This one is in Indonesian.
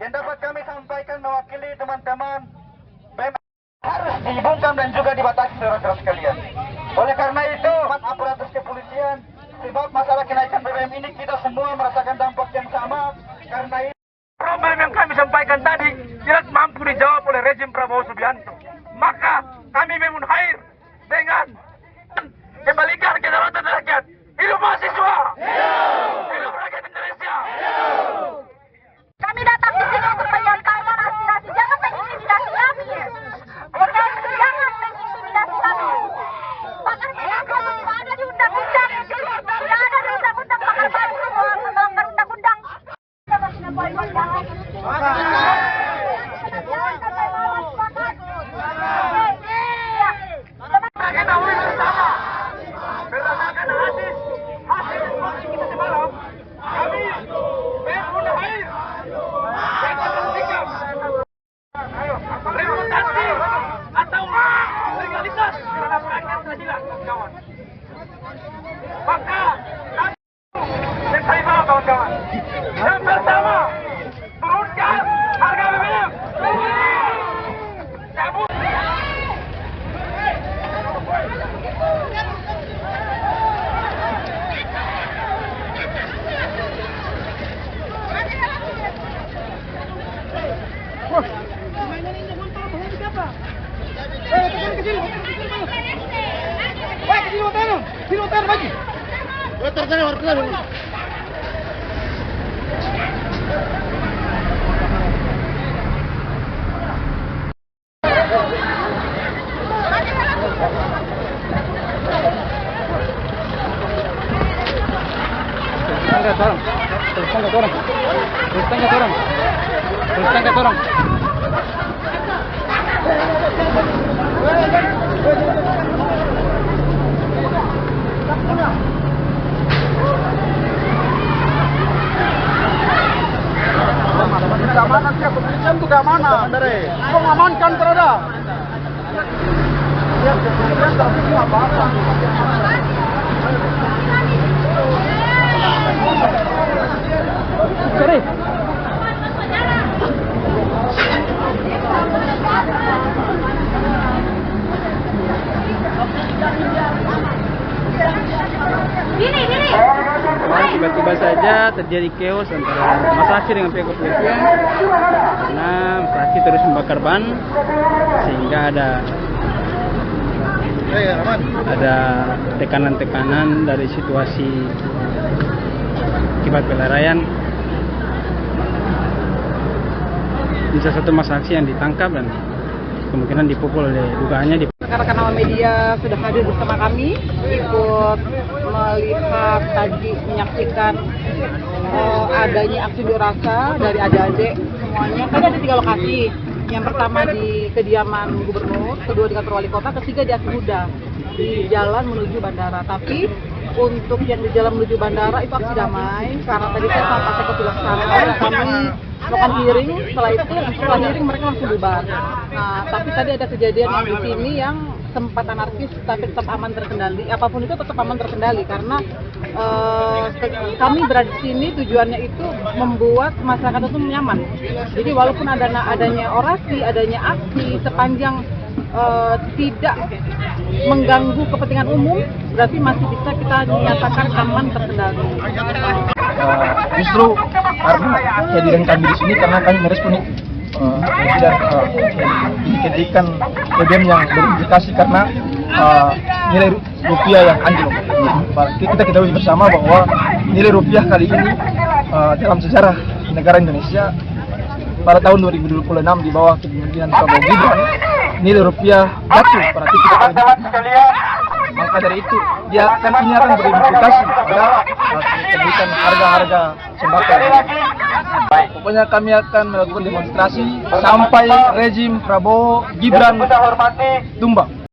yang dapat kami sampaikan mewakili teman-teman harus dibungkam dan juga dibatasi saudara-saudara sekalian. Oleh karena itu, aparatus kepolisian, sebab masalah kenaikan BBM ini kita semua merasakan dampak yang sama. Karena itu, problem yang kami sampaikan tadi tidak mampu dijawab oleh rezim Prabowo Subianto. Maka kami memunhair dengan kembalikan kedaulatan rakyat. Hidup mahasiswa! Hidup rakyat Indonesia! Kami datang di sini untuk menyampaikan aspirasi. Jangan mengintimidasi kami. Oke, jangan mengintimidasi kami. Pakar PKK tidak ada di undang-undang. Tidak ada di undang-undang pakar baru melanggar undang-undang. Yang pertama, turunkan harga BBM. Cabut. Keamanan siapa? Kepolisian itu keamanan. Mau mengamankan terhadap. Ya, kepolisian tapi itu apa-apa. Sorry. Tiba-tiba saja terjadi chaos antara Mas Aci dengan pihak kepolisian karena Mas Aci terus membakar ban sehingga ada tekanan-tekanan dari situasi akibat pelarian. Bisa satu Mas Aci yang ditangkap dan kemungkinan dipukul oleh dugaannya. Rekan-rekan awak media sudah hadir bersama kami, ikut melihat tadi, menyaksikan adanya aksi unjuk rasa dari adik-adik semuanya. Tadi ada 3 lokasi. Yang pertama di kediaman gubernur, kedua di kantor wali kota, ketiga di Aksi Muda di jalan menuju bandara. Tapi untuk yang di jalan menuju bandara itu aksi damai, karena tadi saya sama Pak Seko bilang kami melakukan hearing. Setelah hearing mereka langsung bubar. Nah, tapi tadi ada kejadian yang di sini yang sempat anarkis tapi tetap aman terkendali. Apapun itu tetap aman terkendali karena kami berada di sini tujuannya itu membuat masyarakat itu nyaman. Jadi walaupun adanya orasi, adanya aksi, sepanjang tidak mengganggu kepentingan umum, berarti masih bisa kita nyatakan aman terkendali. Justru karena kehadiran kami di sini karena kami merespon dikendalikan BBM yang berimplikasi karena nilai rupiah yang anjlok. Kita ketahui bersama bahwa nilai rupiah kali ini dalam sejarah negara Indonesia pada tahun 2026 di bawah kepemimpinan Prabowo Gibran, nilai rupiah jatuh pada titik sekalian. Maka dari itu ini akan berimplikasi pada kenaikan harga sembako. Pokoknya kami akan melakukan demonstrasi sampai rezim Prabowo Gibran tumbang.